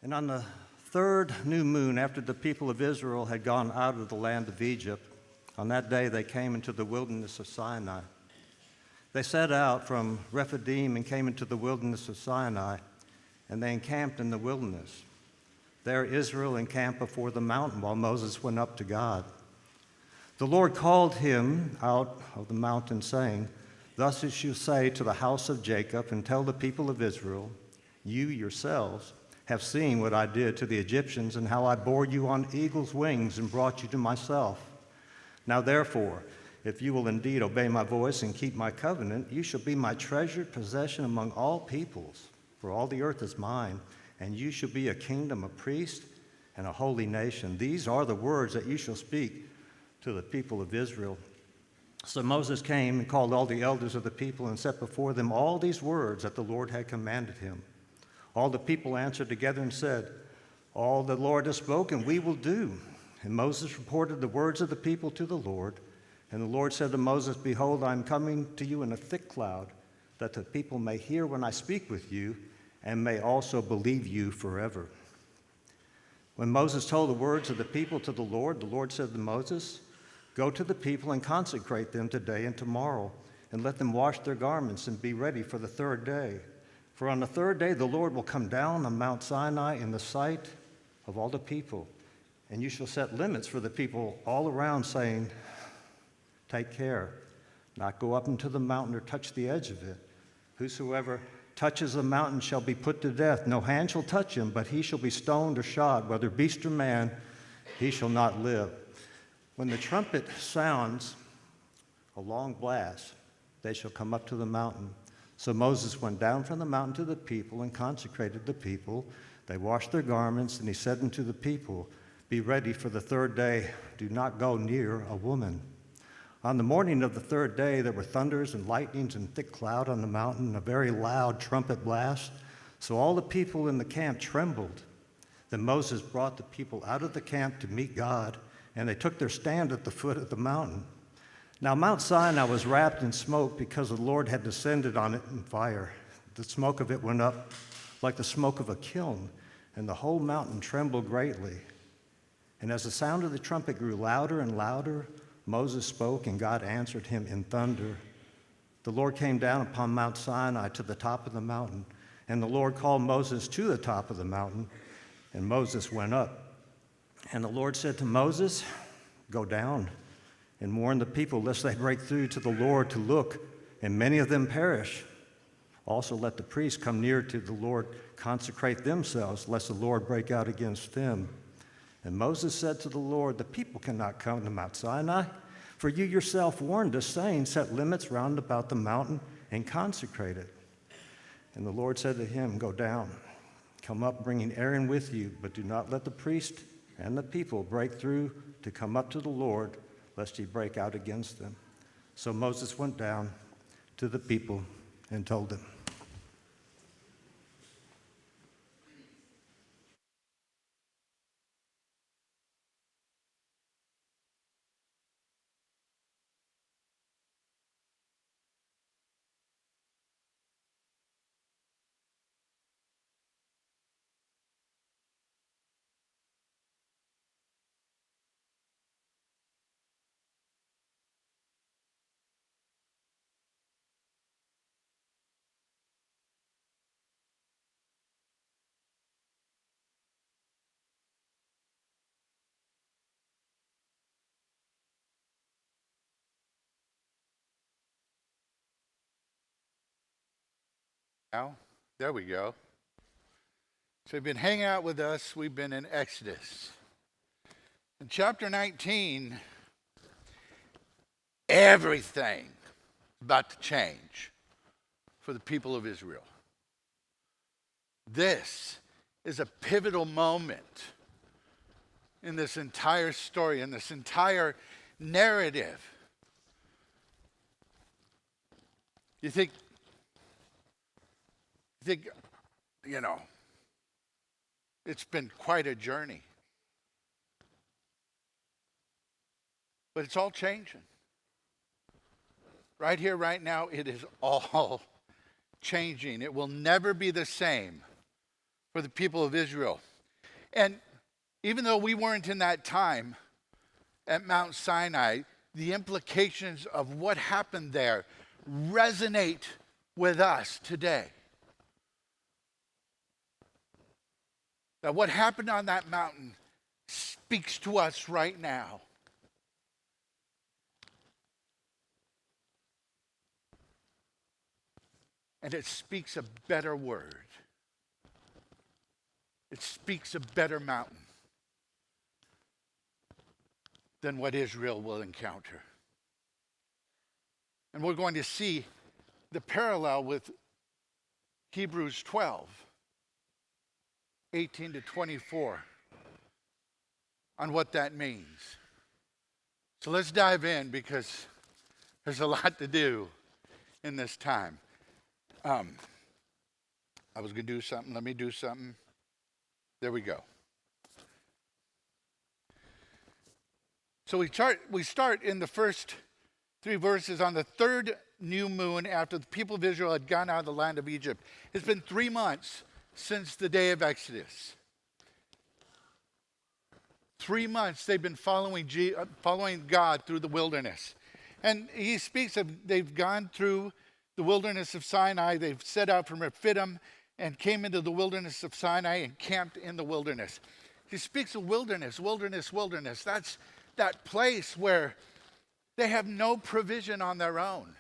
And on the third new moon, after the people of Israel had gone out of the land of Egypt, on that day they came into the wilderness of Sinai. They set out from Rephidim and came into the wilderness of Sinai, and they encamped in the wilderness. There Israel encamped before the mountain while Moses went up to God. The Lord called him out of the mountain, saying, "Thus you shall say to the house of Jacob and tell the people of Israel, you yourselves have seen what I did to the Egyptians and how I bore you on eagle's wings and brought you to myself. Now therefore, if you will indeed obey my voice and keep my covenant, you shall be my treasured possession among all peoples, for all the earth is mine, and you shall be a kingdom, a priest, and a holy nation. These are the words that you shall speak to the people of Israel." So Moses came and called all the elders of the people and set before them all these words that the Lord had commanded him. All the people answered together and said, "All the Lord has spoken, we will do." And Moses reported the words of the people to the Lord. And the Lord said to Moses, "Behold, I am coming to you in a thick cloud, that the people may hear when I speak with you, and may also believe you forever." When Moses told the words of the people to the Lord said to Moses, "Go to the people and consecrate them today and tomorrow, and let them wash their garments and be ready for the third day. For on the third day the Lord will come down on Mount Sinai in the sight of all the people, and you shall set limits for the people all around, saying, 'Take care, not go up into the mountain or touch the edge of it. Whosoever touches the mountain shall be put to death. No hand shall touch him, but he shall be stoned or shot, whether beast or man, he shall not live.' When the trumpet sounds a long blast, they shall come up to the mountain." So Moses went down from the mountain to the people and consecrated the people. They washed their garments, and he said unto the people, "Be ready for the third day. Do not go near a woman." On the morning of the third day, there were thunders and lightnings and thick cloud on the mountain, and a very loud trumpet blast. So all the people in the camp trembled. Then Moses brought the people out of the camp to meet God, and they took their stand at the foot of the mountain. Now Mount Sinai was wrapped in smoke because the Lord had descended on it in fire. The smoke of it went up like the smoke of a kiln, and the whole mountain trembled greatly. And as the sound of the trumpet grew louder and louder, Moses spoke, and God answered him in thunder. The Lord came down upon Mount Sinai to the top of the mountain, and the Lord called Moses to the top of the mountain, and Moses went up. And the Lord said to Moses, "Go down and warn the people, lest they break through to the Lord to look, and many of them perish. Also let the priests come near to the Lord, consecrate themselves, lest the Lord break out against them." And Moses said to the Lord, "The people cannot come to Mount Sinai, for you yourself warned us, saying, 'Set limits round about the mountain and consecrate it.' And the Lord said to him, 'Go down, come up, bringing Aaron with you, but do not let the priest and the people break through to come up to the Lord, lest he break out against them.' So Moses went down to the people and told them." Now, there we go. So you've been hanging out with us. We've been in Exodus. In chapter 19, everything is about to change for the people of Israel. This is a pivotal moment in this entire story, in this entire narrative. You think, it's been quite a journey. But it's all changing. Right here, right now, it is all changing. It will never be the same for the people of Israel. And even though we weren't in that time at Mount Sinai, the implications of what happened there resonate with us today. That what happened on that mountain speaks to us right now. And it speaks a better word. It speaks a better mountain than what Israel will encounter. And we're going to see the parallel with Hebrews 12, 18 to 24, on what that means. So let's dive in, because there's a lot to do in this time. I was going to do something. Let me do something. There we go. So we start in the first 3 verses on the third new moon after the people of Israel had gone out of the land of Egypt. It's been 3 months since the day of Exodus. 3 months they've been following God through the wilderness. And he speaks of they've gone through the wilderness of Sinai. They've set out from Rephidim and came into the wilderness of Sinai and camped in the wilderness. He speaks of wilderness. That's that place where they have no provision on their own.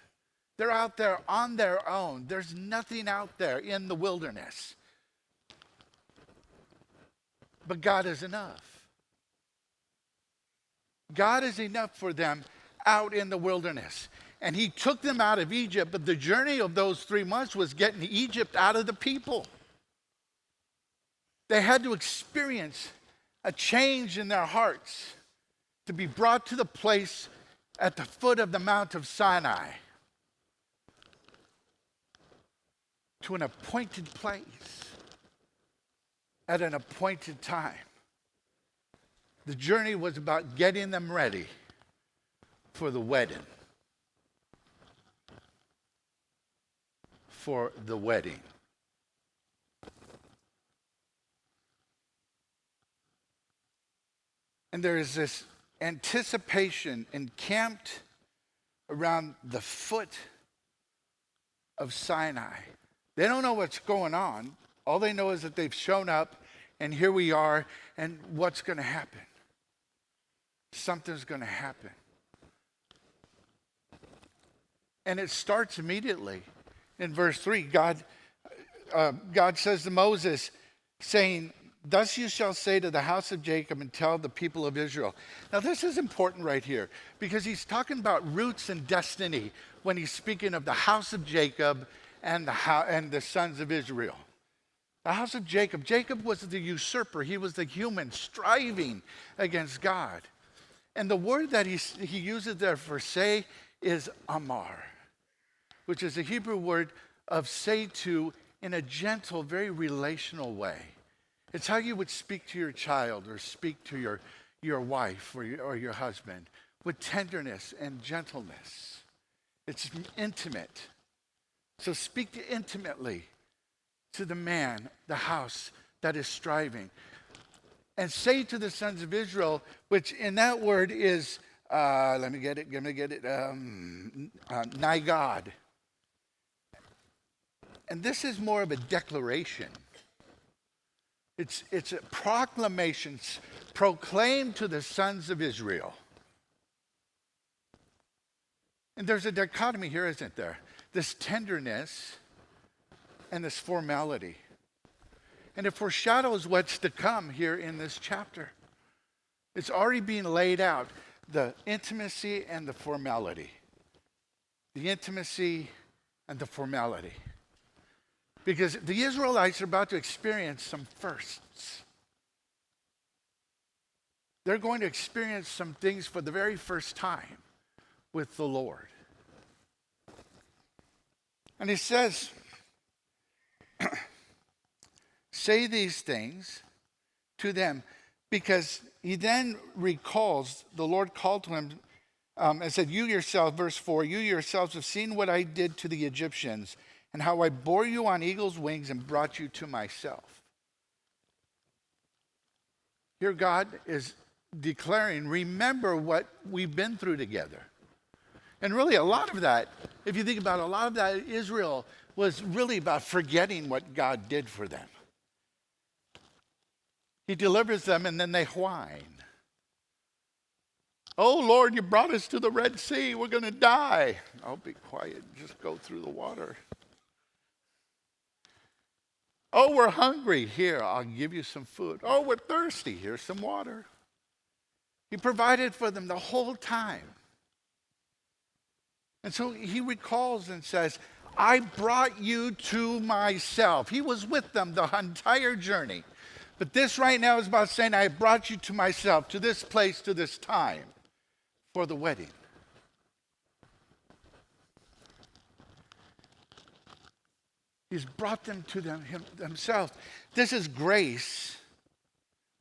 They're out there on their own. There's nothing out there in the wilderness. But God is enough. God is enough for them out in the wilderness. And he took them out of Egypt, but the journey of those 3 months was getting Egypt out of the people. They had to experience a change in their hearts to be brought to the place at the foot of the Mount of Sinai, to an appointed place at an appointed time. The journey was about getting them ready for the wedding. For the wedding. And there is this anticipation encamped around the foot of Sinai. They don't know what's going on. All they know is that they've shown up, and here we are, and what's going to happen? Something's going to happen. And it starts immediately. In verse 3, God says to Moses, saying, "Thus you shall say to the house of Jacob and tell the people of Israel." Now this is important right here, because he's talking about roots and destiny when he's speaking of the house of Jacob and the sons of Israel. The house of Jacob. Jacob was the usurper. He was the human striving against God. And the word that he uses there for say is amar, which is a Hebrew word of say to in a gentle, very relational way. It's how you would speak to your child or speak to your wife or your husband, with tenderness and gentleness. It's intimate. So speak intimately to the man, the house that is striving. And say to the sons of Israel, which in that word is, nigh God. And this is more of a declaration. It's a proclamation proclaimed to the sons of Israel. And there's a dichotomy here, isn't there? This tenderness and this formality. And it foreshadows what's to come here in this chapter. It's already being laid out, the intimacy and the formality. The intimacy and the formality. Because the Israelites are about to experience some firsts. They're going to experience some things for the very first time with the Lord. And he says, say these things to them, because he then recalls, the Lord called to him and said, you yourself, verse 4, you yourselves have seen what I did to the Egyptians and how I bore you on eagle's wings and brought you to myself. Here God is declaring, remember what we've been through together. And really a lot of that, if you think about it, a lot of that, Israel was really about forgetting what God did for them. He delivers them and then they whine. Oh Lord, you brought us to the Red Sea. We're going to die. I'll be quiet. Just go through the water. Oh, we're hungry. Here, I'll give you some food. Oh, we're thirsty. Here's some water. He provided for them the whole time. And so he recalls and says, I brought you to myself. He was with them the entire journey. But this right now is about saying, I brought you to myself, to this place, to this time, for the wedding. He's brought them to himself. This is grace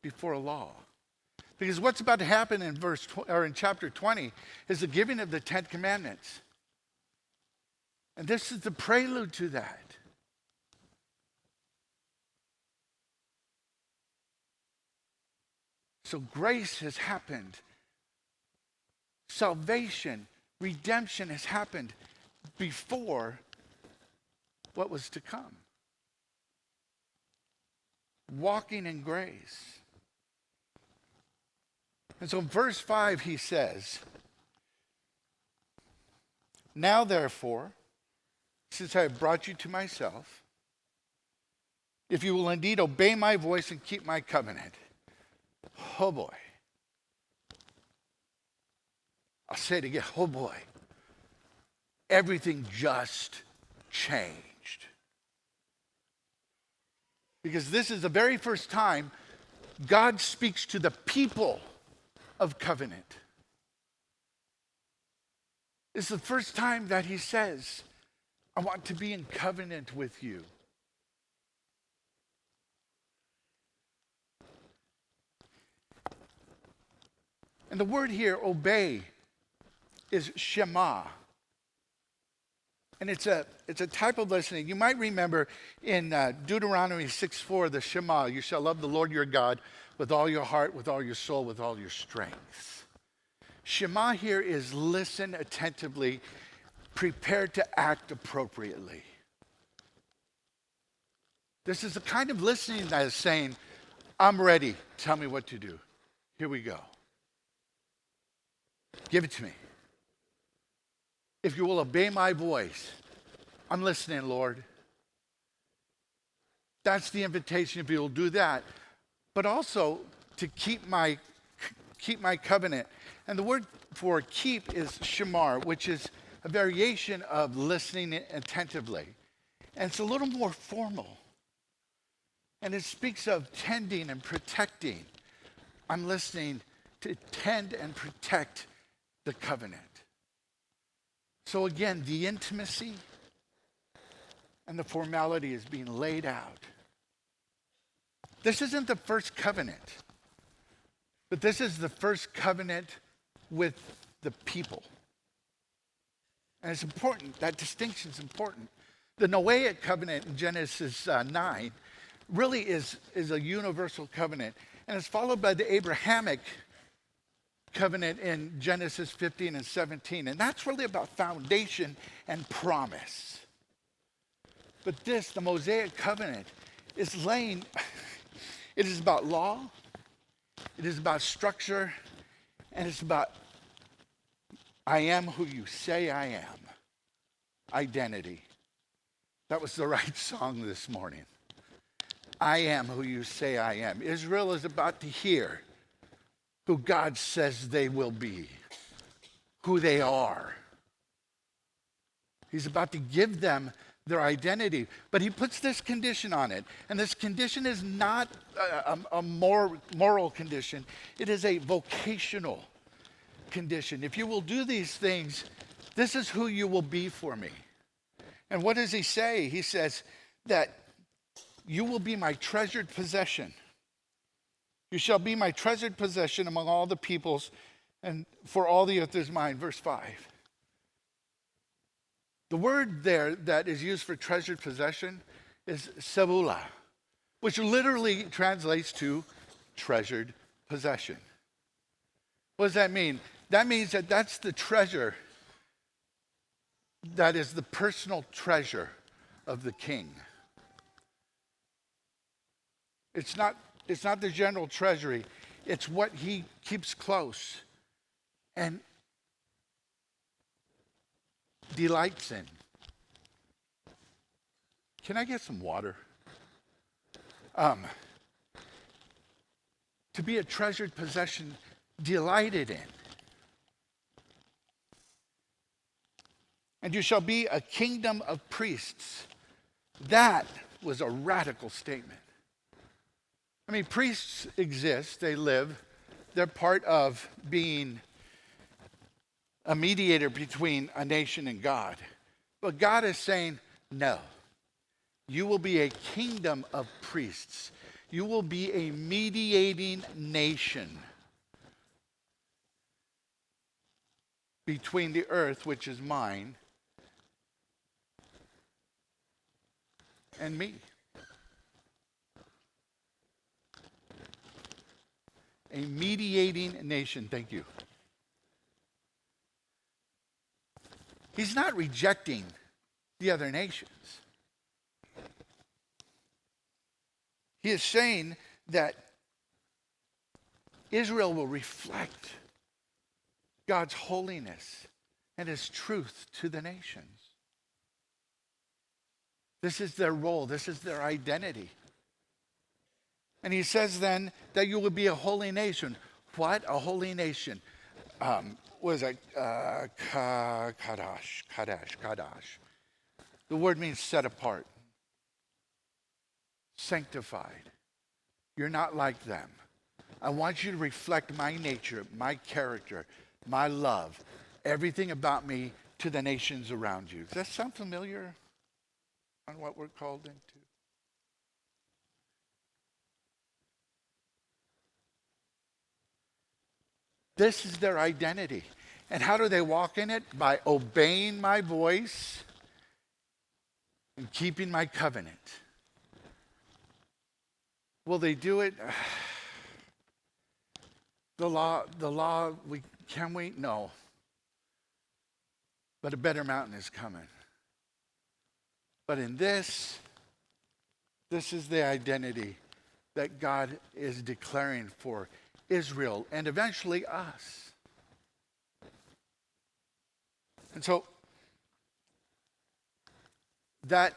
before law. Because what's about to happen in chapter 20 is the giving of the 10 commandments. And this is the prelude to that. So grace has happened. Salvation, redemption has happened before what was to come. Walking in grace. And so in verse 5 he says, now therefore, since I have brought you to myself, if you will indeed obey my voice and keep my covenant. Oh boy. I'll say it again. Oh boy. Everything just changed. Because this is the very first time God speaks to the people of covenant. It's the first time that he says, I want to be in covenant with you. And the word here, obey, is shema. And it's a type of listening. You might remember in Deuteronomy 6:4, the Shema, you shall love the Lord your God with all your heart, with all your soul, with all your strength. Shema here is listen attentively, prepare to act appropriately. This is the kind of listening that is saying, I'm ready, tell me what to do. Here we go. Give it to me. If you will obey my voice, I'm listening, Lord. That's the invitation if you'll do that. But also to keep my covenant. And the word for keep is shamar, which is a variation of listening attentively. And it's a little more formal. And it speaks of tending and protecting. I'm listening to tend and protect the covenant. So again, the intimacy and the formality is being laid out. This isn't the first covenant, but this is the first covenant with the people. And it's important, that distinction is important. The Noahic covenant in Genesis 9 really is a universal covenant. And it's followed by the Abrahamic covenant in Genesis 15 and 17. And that's really about foundation and promise. But this, the Mosaic covenant, is laying, it is about law, it is about structure, and it's about I am who you say I am. Identity. That was the right song this morning. I am who you say I am. Israel is about to hear who God says they will be, who they are. He's about to give them their identity, but he puts this condition on it. And this condition is not a moral condition. It is a vocational condition. If you will do these things, this is who you will be for me. And what does he say? He says that you will be my treasured possession. You shall be my treasured possession among all the peoples, and for all the earth is mine. Verse 5. The word there that is used for treasured possession is sevula, which literally translates to treasured possession. What does that mean? That means that that's the treasure that is the personal treasure of the king. It's not the general treasury. It's what he keeps close and delights in. Can I get some water? To be a treasured possession, delighted in. And you shall be a kingdom of priests. That was a radical statement. I mean, priests exist, they live, they're part of being a mediator between a nation and God. But God is saying, no, you will be a kingdom of priests. You will be a mediating nation between the earth, which is mine, and me. A mediating nation. Thank you. He's not rejecting the other nations. He is saying that Israel will reflect God's holiness and his truth to the nations. This is their role. This is their identity. And he says then that you will be a holy nation. What? A holy nation. What is it? Kadash. The word means set apart. Sanctified. You're not like them. I want you to reflect my nature, my character, my love, everything about me to the nations around you. Does that sound familiar on what we're called into? This is their identity. And how do they walk in it? By obeying my voice and keeping my covenant. Will they do it? The law, can we? No. But a better mountain is coming. But in this is the identity that God is declaring for Israel and eventually us. And so that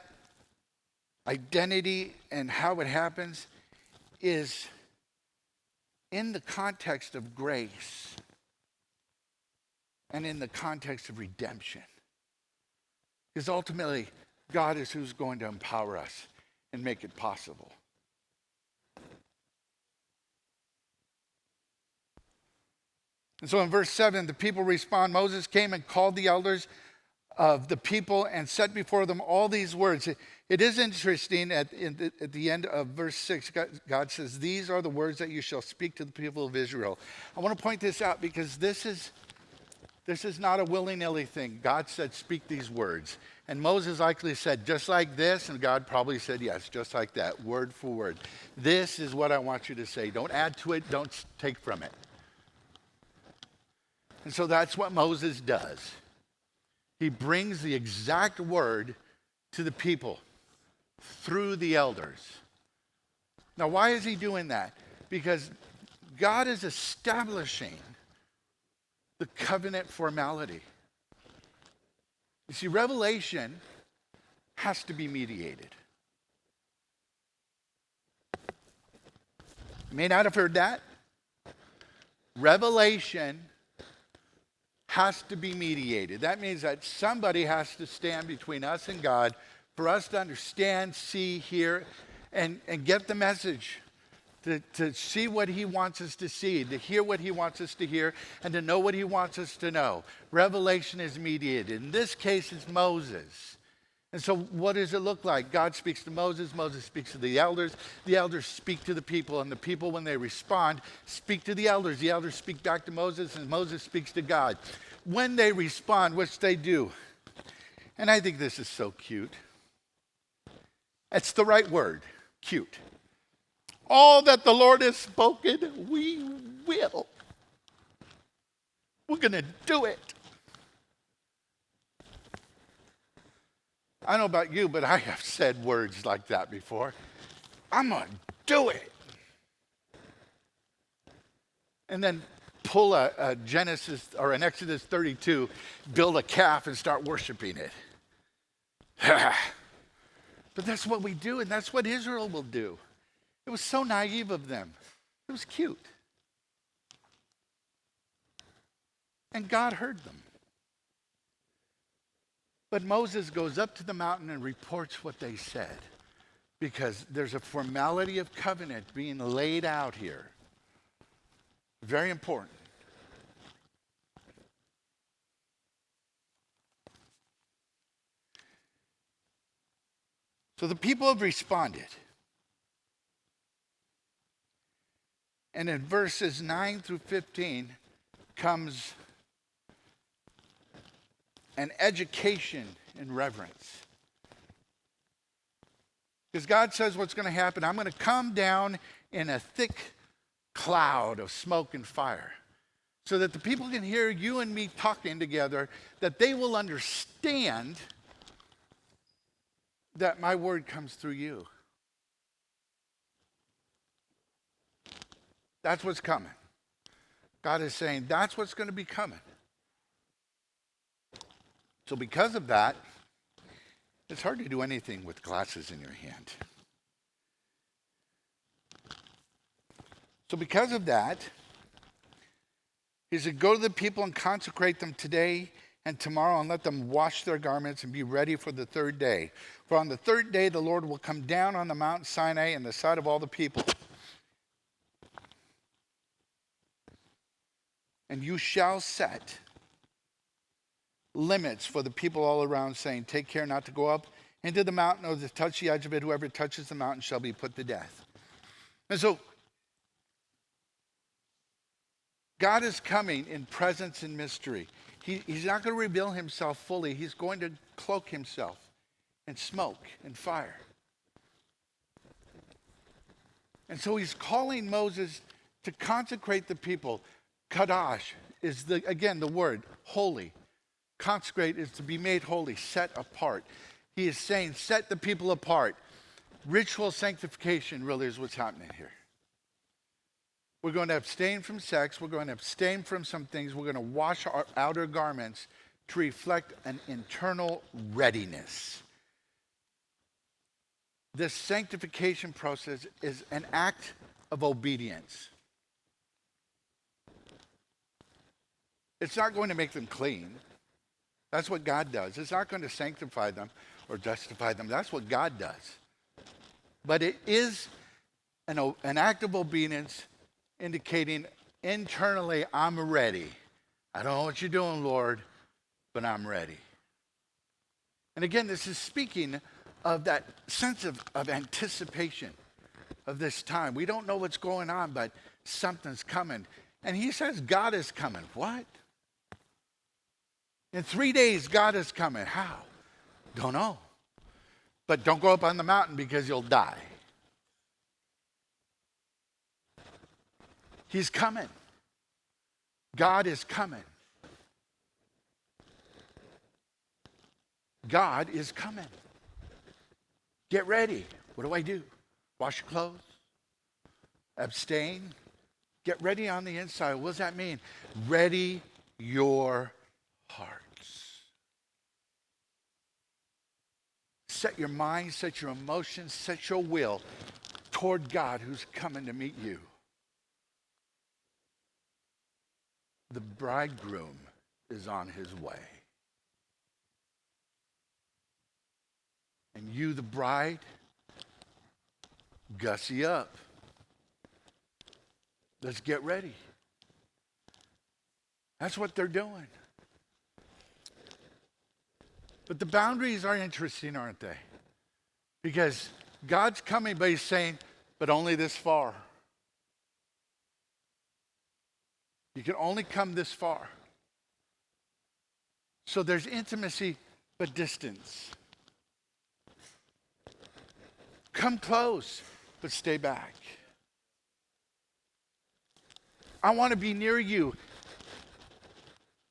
identity and how it happens is in the context of grace and in the context of redemption. Because ultimately, God is who's going to empower us and make it possible. And so in verse 7, the people respond, Moses came and called the elders of the people and set before them all these words. It is interesting at the end of verse 6, God says, these are the words that you shall speak to the people of Israel. I want to point this out because this is not a willy-nilly thing. God said, speak these words. And Moses likely said, just like this, and God probably said, yes, just like that, word for word. This is what I want you to say. Don't add to it, don't take from it. And so that's what Moses does. He brings the exact word to the people through the elders. Now, why is he doing that? Because God is establishing the covenant formality. You see, revelation has to be mediated. You may not have heard that. Revelation has to be mediated. That means that somebody has to stand between us and God for us to understand, see, hear, and get the message, to see what he wants us to see, to hear what he wants us to hear, and to know what he wants us to know. Revelation is mediated. In this case, it's Moses. And so what does it look like? God speaks to Moses. Moses speaks to the elders speak to the people, and the people, when they respond, speak to the elders. The elders speak back to Moses, and Moses speaks to God. When they respond, which they do, and I think this is so cute. It's the right word, cute. All that the Lord has spoken, we will. We're going to do it. I don't know about you, but I have said words like that before. I'm going to do it. And then pull a Genesis or an Exodus 32, build a calf and start worshiping it. But that's what we do, and that's what Israel will do. It was so naive of them. It was cute. And God heard them. But Moses goes up to the mountain and reports what they said, because there's a formality of covenant being laid out here. Very important. So the people have responded. And in verses 9 through 15 comes an education in reverence. Because God says what's going to happen. I'm going to come down in a thick cloud of smoke and fire, so that the people can hear you and me talking together, that they will understand that my word comes through you. That's what's coming. God is saying that's what's going to be coming. So because of that, it's hard to do anything with glasses in your hand. So because of that, he said, go to the people and consecrate them today and tomorrow, and let them wash their garments and be ready for the third day. For on the third day, the Lord will come down on the Mount Sinai in the sight of all the people. And you shall set limits for the people all around, saying, take care not to go up into the mountain or to touch the edge of it. Whoever touches the mountain shall be put to death. And so God is coming in presence and mystery. He's not going to reveal himself fully. He's going to cloak himself in smoke and fire. And so he's calling Moses to consecrate the people. Kadash is, again, the word, holy. Consecrate is to be made holy, set apart. He is saying, set the people apart. Ritual sanctification really is what's happening here. We're going to abstain from sex. We're going to abstain from some things. We're going to wash our outer garments to reflect an internal readiness. This sanctification process is an act of obedience. It's not going to make them clean. That's what God does. It's not going to sanctify them or justify them. That's what God does. But it is an act of obedience indicating internally, I'm ready. I don't know what you're doing, Lord, but I'm ready. And again, this is speaking of that sense of anticipation of this time. We don't know what's going on, but something's coming. And he says God is coming. What? In 3 days, God is coming. How? Don't know. But don't go up on the mountain because you'll die. He's coming. God is coming. God is coming. Get ready. What do I do? Wash your clothes? Abstain? Get ready on the inside. What does that mean? Ready your hearts. Set your mind, set your emotions, set your will toward God who's coming to meet you. The bridegroom is on his way. And you, the bride, gussy up. Let's get ready. That's what they're doing. But the boundaries are interesting, aren't they? Because God's coming, but he's saying, but only this far. You can only come this far. So there's intimacy, but distance. Come close, but stay back. I want to be near you.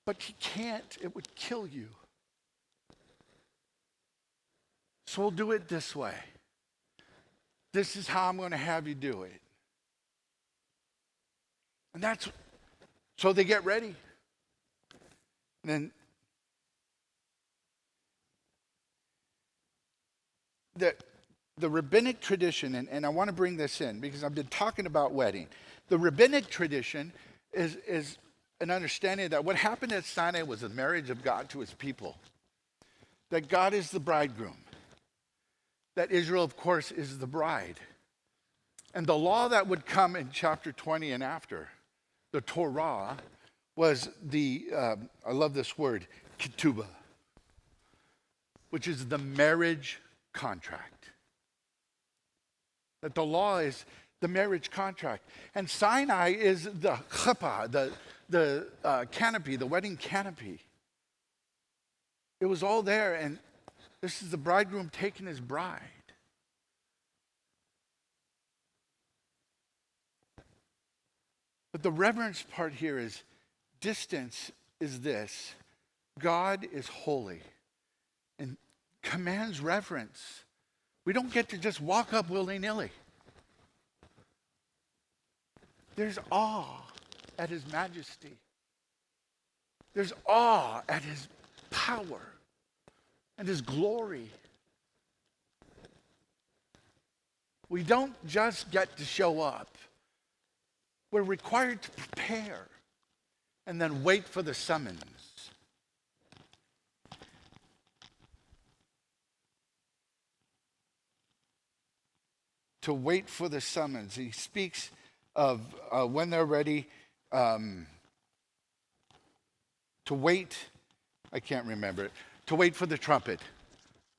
But he can't. It would kill you. So we'll do it this way. This is how I'm going to have you do it. And so they get ready. And then the rabbinic tradition, and I want to bring this in because I've been talking about wedding. The rabbinic tradition is an understanding that what happened at Sinai was the marriage of God to his people. That God is the bridegroom. That Israel, of course, is the bride. And the law that would come in chapter 20 and after, the Torah, was I love this word, ketubah, which is the marriage contract. That the law is the marriage contract. And Sinai is the chuppah, the canopy, the wedding canopy. It was all there, and this is the bridegroom taking his bride. But the reverence part here is distance is this. God is holy and commands reverence. We don't get to just walk up willy-nilly. There's awe at his majesty. There's awe at his power and his glory. We don't just get to show up. We're required to prepare and then wait for the summons. To wait for the summons. He speaks of when they're ready to wait. I can't remember it. To wait for the trumpet.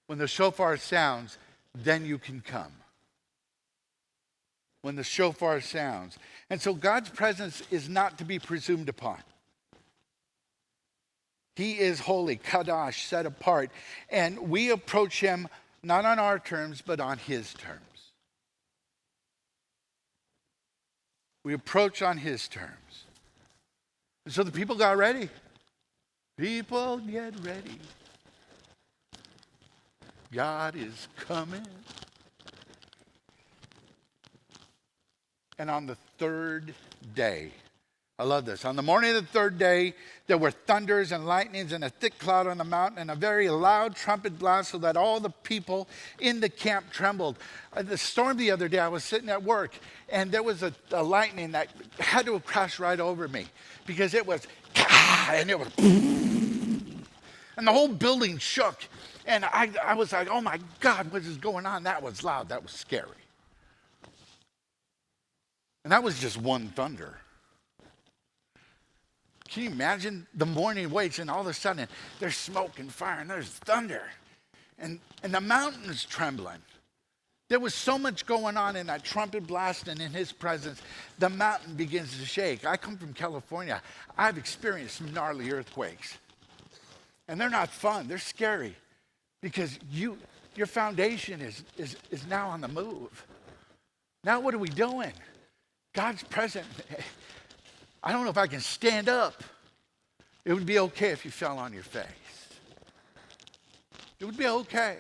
When the shofar sounds, then you can come. When the shofar sounds. And so God's presence is not to be presumed upon. He is holy, kadosh, set apart. And we approach him not on our terms, but on his terms. We approach on his terms. And so the people got ready. People get ready. God is coming. And on the third day, I love this. On the morning of the third day, there were thunders and lightnings and a thick cloud on the mountain and a very loud trumpet blast so that all the people in the camp trembled. The storm the other day, I was sitting at work and there was a lightning that had to have crashed right over me because it was, and it was, and the whole building shook. And I was like, oh my God, what is going on? That was loud. That was scary. And that was just one thunder. Can you imagine the morning waits and all of a sudden there's smoke and fire and there's thunder and the mountain's trembling. There was so much going on in that trumpet blast and in his presence, the mountain begins to shake. I come from California. I've experienced some gnarly earthquakes. And they're not fun. They're scary because your foundation is now on the move. Now what are we doing? God's present. I don't know if I can stand up. It would be okay if you fell on your face. It would be okay.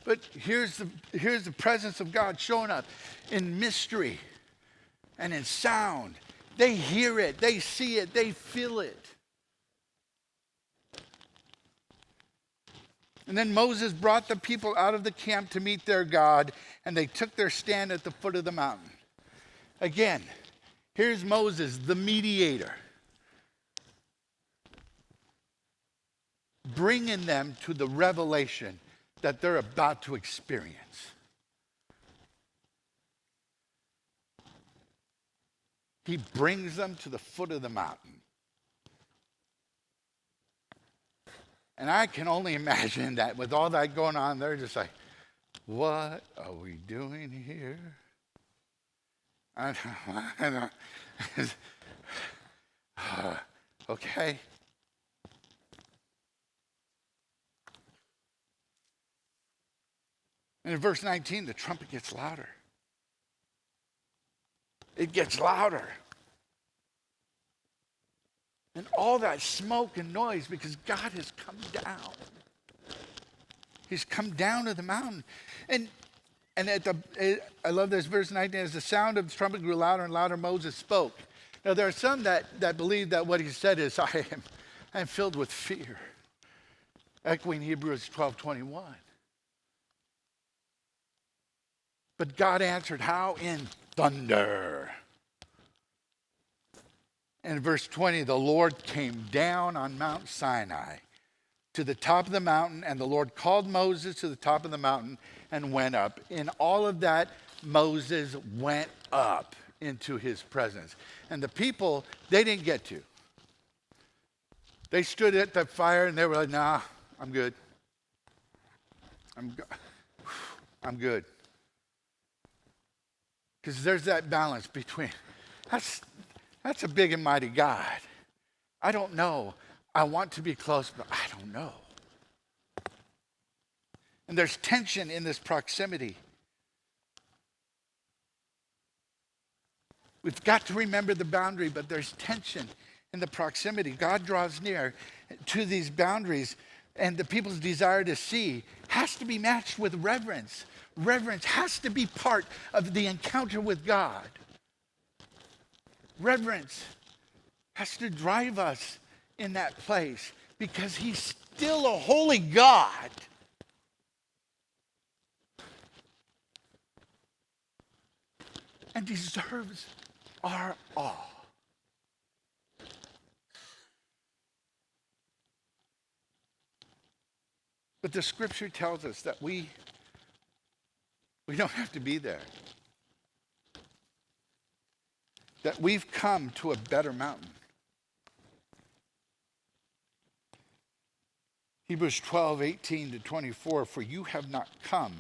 But here's the presence of God showing up in mystery and in sound. They hear it, they see it, they feel it. And then Moses brought the people out of the camp to meet their God, and they took their stand at the foot of the mountain. Again, here's Moses, the mediator, bringing them to the revelation that they're about to experience. He brings them to the foot of the mountain. And I can only imagine that with all that going on, they're just like, what are we doing here? I don't okay. And in verse 19, the trumpet gets louder. it gets louder. And all that smoke and noise because God has come down. He's come down to the mountain. And I love this verse 19, as the sound of the trumpet grew louder and louder, Moses spoke. Now there are some that believe that what he said is, I am filled with fear. Echoing Hebrews 12:21. But God answered, how? In thunder. And in verse 20, the Lord came down on Mount Sinai to the top of the mountain, and the Lord called Moses to the top of the mountain and went up. In all of that, Moses went up into his presence. And the people, they didn't get to. They stood at the fire and they were like, nah, I'm good. I'm good. Because there's that balance between, that's a big and mighty God. I don't know. I want to be close, but I don't know. And there's tension in this proximity. We've got to remember the boundary, but there's tension in the proximity. God draws near to these boundaries, and the people's desire to see has to be matched with reverence. Reverence has to be part of the encounter with God. Reverence has to drive us in that place because he's still a holy God. And deserves our awe. But the scripture tells us that we don't have to be there. That we've come to a better mountain. Hebrews 12:18-24, for you have not come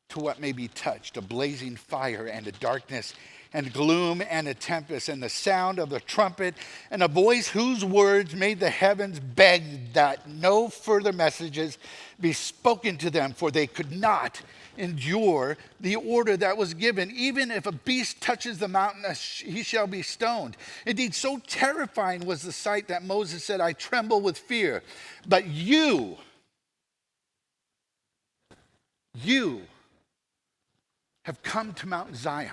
to what may be touched, a blazing fire and a darkness and gloom and a tempest and the sound of the trumpet and a voice whose words made the heavens beg that no further messages be spoken to them, for they could not endure the order that was given. Even if a beast touches the mountain, he shall be stoned. Indeed, so terrifying was the sight that Moses said, I tremble with fear. But you have come to Mount Zion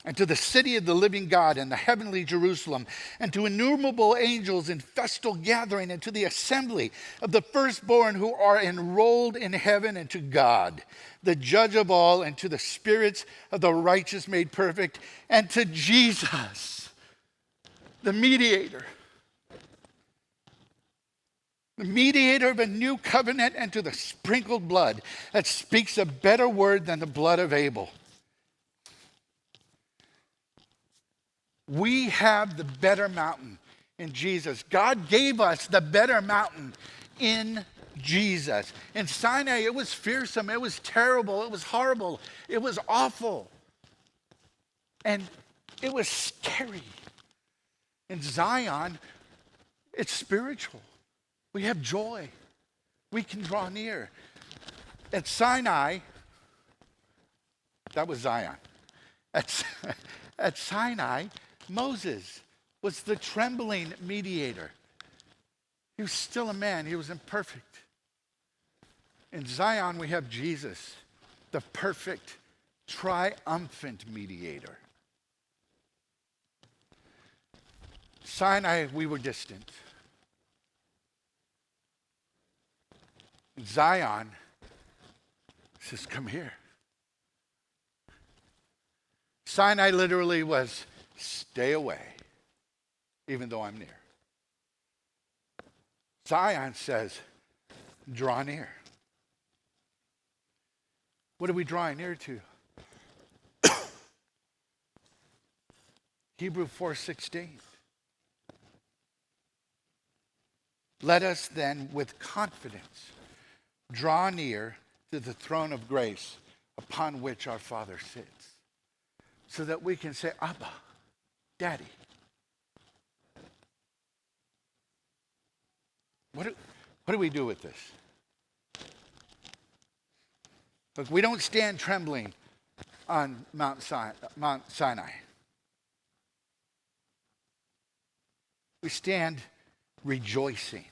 and to the city of the living God and the heavenly Jerusalem and to innumerable angels in festal gathering and to the assembly of the firstborn who are enrolled in heaven and to God, the judge of all, and to the spirits of the righteous made perfect, and to Jesus, the mediator of a new covenant, and to the sprinkled blood that speaks a better word than the blood of Abel. We have the better mountain in Jesus. God gave us the better mountain in Jesus. In Sinai, it was fearsome, it was terrible, it was horrible, it was awful, and it was scary. In Zion, it's spiritual. We have joy. We can draw near. At Sinai, that was Zion. At Sinai, Moses was the trembling mediator. He was still a man. He was imperfect. In Zion, we have Jesus, the perfect, triumphant mediator. Sinai, we were distant. Zion says, come here. Sinai literally was, stay away, even though I'm near. Zion says, draw near. What are we drawing near to? Hebrews 4:16. Let us then with confidence draw near to the throne of grace upon which our Father sits, so that we can say, Abba, Daddy. What do we do with this? Look, we don't stand trembling on Mount Sinai. We stand rejoicing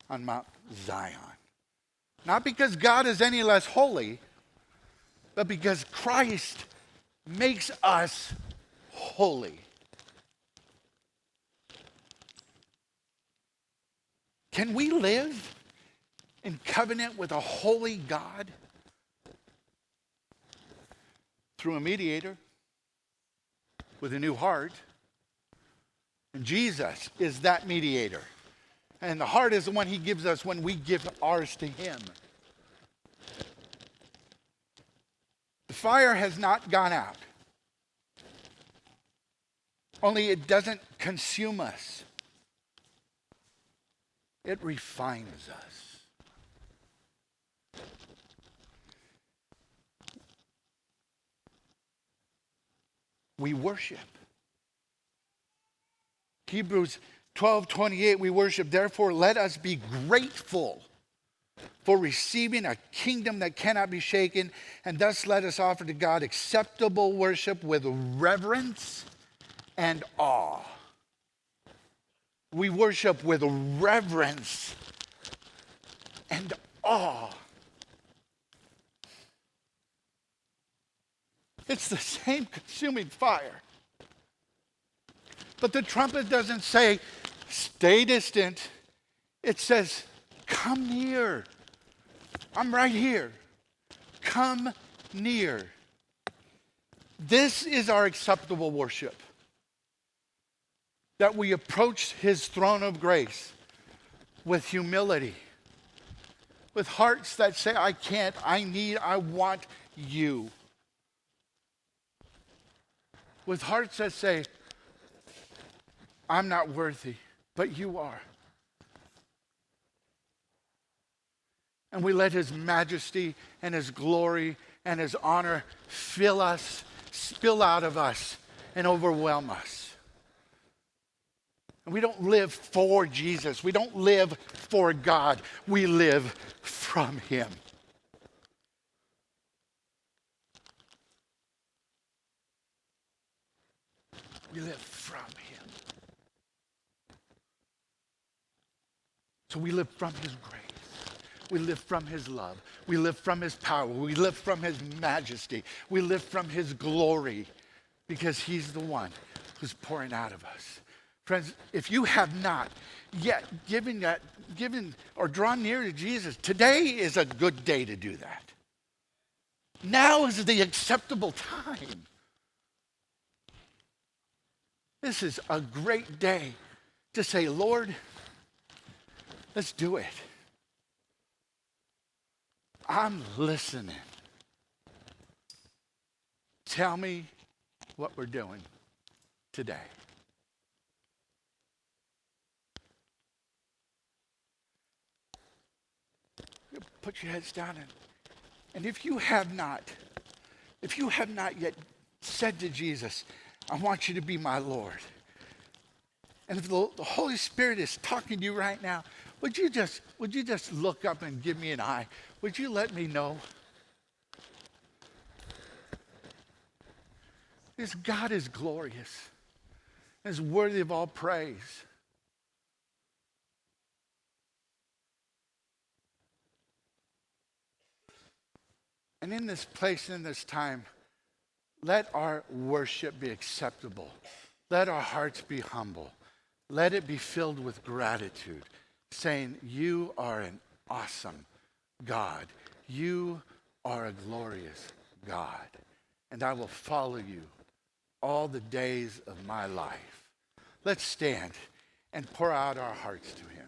on Mount Zion. Not because God is any less holy, but because Christ makes us holy. Can we live in covenant with a holy God? Through a mediator with a new heart. And Jesus is that mediator. And the heart is the one he gives us when we give ours to him. The fire has not gone out. Only it doesn't consume us. It refines us. We worship. Hebrews 12:28, we worship. Therefore, let us be grateful for receiving a kingdom that cannot be shaken, and thus let us offer to God acceptable worship with reverence and awe. We worship with reverence and awe. It's the same consuming fire. But the trumpet doesn't say, stay distant. It says, come near. I'm right here. Come near. This is our acceptable worship. That we approach his throne of grace with humility. With hearts that say, I can't, I need, I want you. With hearts that say, I'm not worthy, but you are. And we let his majesty and his glory and his honor fill us, spill out of us, and overwhelm us. And we don't live for Jesus. We don't live for God. We live from him. We live from him. So we live from his grace. We live from his love. We live from his power. We live from his majesty. We live from his glory because he's the one who's pouring out of us. Friends, if you have not yet given or drawn near to Jesus, today is a good day to do that. Now is the acceptable time. This is a great day to say, Lord, let's do it. I'm listening. Tell me what we're doing today. Put your heads down and if you have not yet said to Jesus, I want you to be my Lord. And if the Holy Spirit is talking to you right now, would you just look up and give me an eye? Would you let me know? Because God is glorious and is worthy of all praise. And in this place, in this time, let our worship be acceptable. Let our hearts be humble. Let it be filled with gratitude, saying, you are an awesome God. You are a glorious God. And I will follow you all the days of my life. Let's stand and pour out our hearts to him.